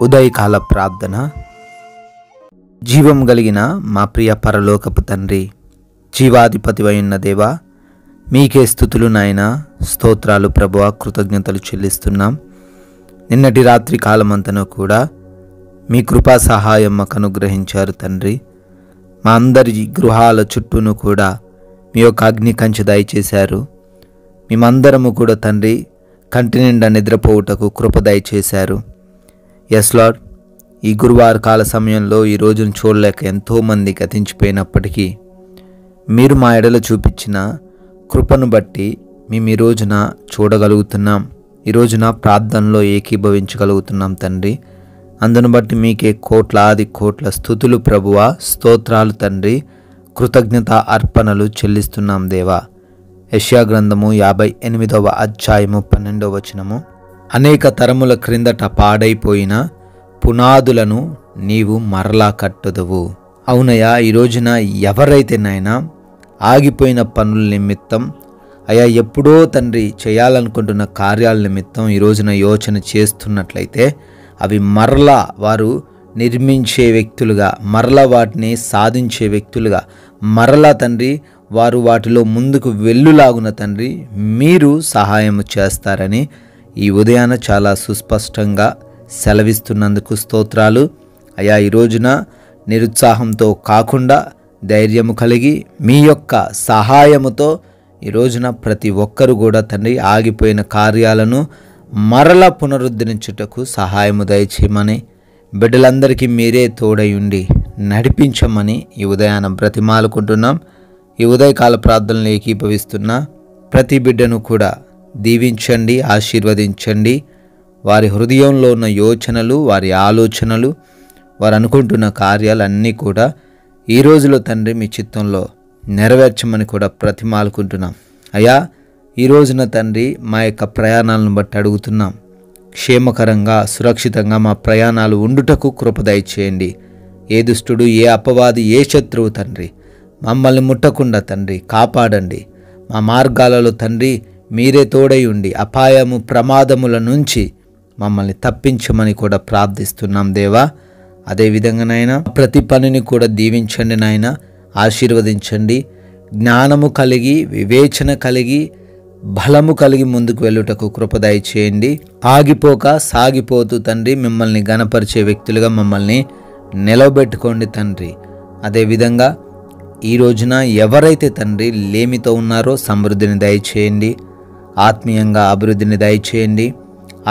ఉదయకాల ప్రార్థన. జీవం కలిగిన మా ప్రియ పరలోకపు తండ్రి, జీవాధిపతివై ఉన్న దేవా, మీకే స్తుతులు నాయనా, స్తోత్రాలు ప్రభువా, కృతజ్ఞతలు చెల్లిస్తున్నాం. నిన్నటి రాత్రి కాలమంతను కూడా మీ కృపా సహాయం మాకు అనుగ్రహించారు తండ్రి. మా అందరి గృహాల చుట్టూను కూడా మీ యొక్క అగ్ని కంచె దయచేశారు. మేమందరము కూడా తండ్రి కంటి నిండా నిద్రపోవుటకు కృప దయచేశారు. ఎస్ లార్డ్, ఈ గురువార కాల సమయంలో ఈ రోజును చూడలేక ఎంతోమంది గతించిపోయినప్పటికీ మీరు మా ఎడల చూపించిన కృపను బట్టి మేము ఈ రోజున చూడగలుగుతున్నాం. ఈ రోజున ప్రార్థనలో ఏకీభవించగలుగుతున్నాం తండ్రి. అందును బట్టి మీకే కోట్లాది కోట్ల స్తుతులు ప్రభువా, స్తోత్రాలు తండ్రి, కృతజ్ఞత అర్పణలు చెల్లిస్తున్నాం దేవా. యెషయా గ్రంథము 58వ అధ్యాయము 12వ వచనము. అనేక తరముల క్రిందట పాడైపోయిన పునాదులను నీవు మరలా కట్టుదువు. అవునయ్యా, ఈ రోజున ఎవరైతే నాయనా ఆగిపోయిన పనుల నిమిత్తం, అయా ఎప్పుడో తండ్రి చేయాలనుకుంటున్న కార్యాల నిమిత్తం ఈ రోజున యోచన చేస్తున్నట్లయితే అవి మరలా వారు నిర్మించే వ్యక్తులుగా, మరలా వాటిని సాధించే వ్యక్తులుగా, మరలా తండ్రి వారు వాటిలో ముందుకు వెళ్ళులాగున తండ్రి మీరు సహాయం చేస్తారని ఈ ఉదయాన చాలా సుస్పష్టంగా సెలవిస్తున్నందుకు స్తోత్రాలు. అయా, ఈ రోజున నిరుత్సాహంతో కాకుండా ధైర్యము కలిగి మీ యొక్క సహాయముతో ఈ రోజున ప్రతి ఒక్కరు కూడా తండ్రి ఆగిపోయిన కార్యాలను మరలా పునరుద్ధరించుటకు సహాయము దయచేయమని, బిడ్డలందరికీ మీరే తోడై ఉండి నడిపించమని ఈ ఉదయాన బ్రతిమాలుకుంటున్నాం. ఈ ఉదయకాల ప్రార్థనలు ఏకీభవిస్తున్న ప్రతి బిడ్డను కూడా దీవించండి, ఆశీర్వదించండి. వారి హృదయంలో ఉన్న యోచనలు, వారి ఆలోచనలు, వారు అనుకుంటున్న కార్యాలన్నీ కూడా ఈ రోజులో తండ్రి మీ చిత్తంలో నెరవేర్చమని కూడా ప్రతిమాలుకుంటున్నాం. అయ్యా, ఈ రోజున తండ్రి మా యొక్క ప్రయాణాలను బట్టి అడుగుతున్నాం. క్షేమకరంగా, సురక్షితంగా మా ప్రయాణాలు ఉండుటకు కృప దయచేయండి. ఏ దుష్టుడు, ఏ అపవాది, ఏ శత్రువు తండ్రి మమ్మల్ని ముట్టకుండా తండ్రి కాపాడండి. మా మార్గాలలో తండ్రి మీరే తోడై ఉండి అపాయము, ప్రమాదముల నుంచి మమ్మల్ని తప్పించమని కూడా ప్రార్థిస్తున్నాం దేవా. అదేవిధంగా నాయన ప్రతి పనిని కూడా దీవించండి నాయన, ఆశీర్వదించండి. జ్ఞానము కలిగి, వివేచన కలిగి, బలము కలిగి ముందుకు వెళ్ళుటకు కృప దయచేయండి. ఆగిపోక సాగిపోతూ తండ్రి మిమ్మల్ని గణపరిచే వ్యక్తులుగా మమ్మల్ని నిలవబెట్టుకోండి తండ్రి. అదేవిధంగా ఈ రోజున ఎవరైతే తండ్రి లేమితో ఉన్నారో సమృద్ధిని దయచేయండి, ఆత్మీయంగా అభివృద్ధిని దయచేయండి.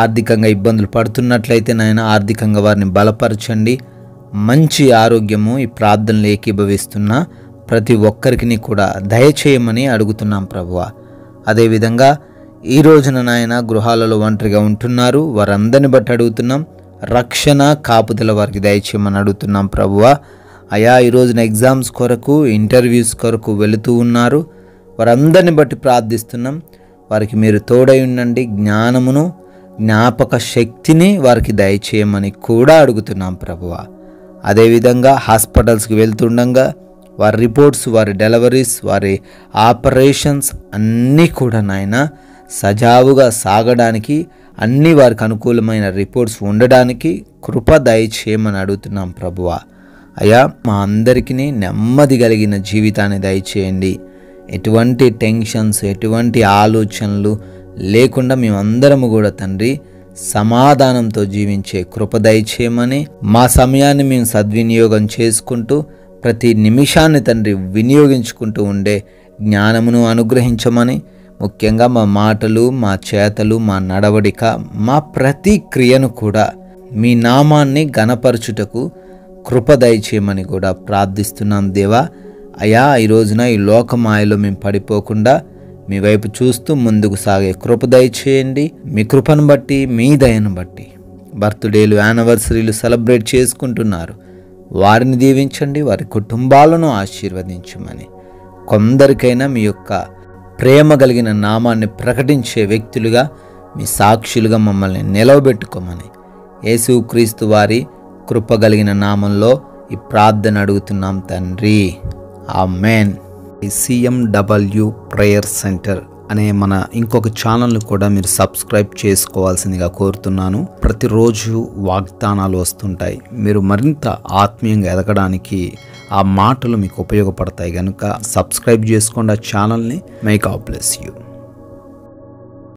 ఆర్థికంగా ఇబ్బందులు పడుతున్నట్లయితే నాయన ఆర్థికంగా వారిని బలపరచండి. మంచి ఆరోగ్యము ఈ ప్రార్థనలు ఏకీభవిస్తున్న ప్రతి ఒక్కరికి కూడా దయచేయమని అడుగుతున్నాం ప్రభువా. అదేవిధంగా ఈ రోజున నాయన గృహాలలో ఒంటరిగా ఉంటున్నారు, వారందరిని బట్టి అడుగుతున్నాం. రక్షణ, కాపుదల వారికి దయచేయమని అడుగుతున్నాం ప్రభువా. అయా, ఈ రోజున ఎగ్జామ్స్ కొరకు, ఇంటర్వ్యూస్ కొరకు వెళుతూ ఉన్నారు, వారందరిని బట్టి ప్రార్థిస్తున్నాం. వారికి మీరు తోడై ఉండండి. జ్ఞానమును, జ్ఞాపక శక్తిని వారికి దయచేయమని కూడా అడుగుతున్నాం ప్రభువా. అదేవిధంగా హాస్పిటల్స్కి వెళ్తుండగా వారి రిపోర్ట్స్, వారి డెలివరీస్, వారి ఆపరేషన్స్ అన్నీ కూడా నాయన సజావుగా సాగడానికి, అన్నీ వారికి అనుకూలమైన రిపోర్ట్స్ ఉండడానికి కృప దయచేయమని అడుగుతున్నాం ప్రభువా. అయ్యా, మా అందరికీ నెమ్మది కలిగిన జీవితాన్ని దయచేయండి. ఎటువంటి టెన్షన్స్, ఎటువంటి ఆలోచనలు లేకుండా మేమందరము కూడా తండ్రి సమాధానంతో జీవించే కృప దయచేయమని, మా సమయాన్ని మేము సద్వినియోగం చేసుకుంటూ ప్రతి నిమిషాన్ని తండ్రి వినియోగించుకుంటూ ఉండే జ్ఞానమును అనుగ్రహించమని, ముఖ్యంగా మా మాటలు, మా చేతలు, మా నడవడిక, మా ప్రతి క్రియను కూడా మీ నామాన్ని ఘనపరచుటకు కృప దయచేయమని కూడా ప్రార్థిస్తున్నాం దేవా. అయా, ఈ రోజున ఈ లోకమాయలో మేము పడిపోకుండా మీ వైపు చూస్తూ ముందుకు సాగే కృప దయచేయండి. మీ కృపను బట్టి, మీ దయను బట్టి బర్త్డేలు, యానివర్సరీలు సెలబ్రేట్ చేసుకుంటున్నారు, వారిని దీవించండి, వారి కుటుంబాలను ఆశీర్వదించమని, కొందరికైనా మీ యొక్క ప్రేమ కలిగిన నామాన్ని ప్రకటించే వ్యక్తులుగా, మీ సాక్షులుగా మమ్మల్ని నిలవబెట్టుకోమని యేసుక్రీస్తు వారి కృపగలిగిన నామంలో ఈ ప్రార్థన అడుగుతున్నాం తండ్రి. ఆమెన్. CMW ప్రేయర్ సెంటర్ అనే మన ఇంకొక ఛానల్ని కూడా మీరు సబ్స్క్రైబ్ చేసుకోవాల్సిందిగా కోరుతున్నాను. ప్రతిరోజు వాగ్దానాలు వస్తుంటాయి. మీరు మరింత ఆత్మీయంగా ఎదగడానికి ఆ మాటలు మీకు ఉపయోగపడతాయి కనుక సబ్స్క్రైబ్ చేసుకోండి ఆ ఛానల్ని. May God bless you.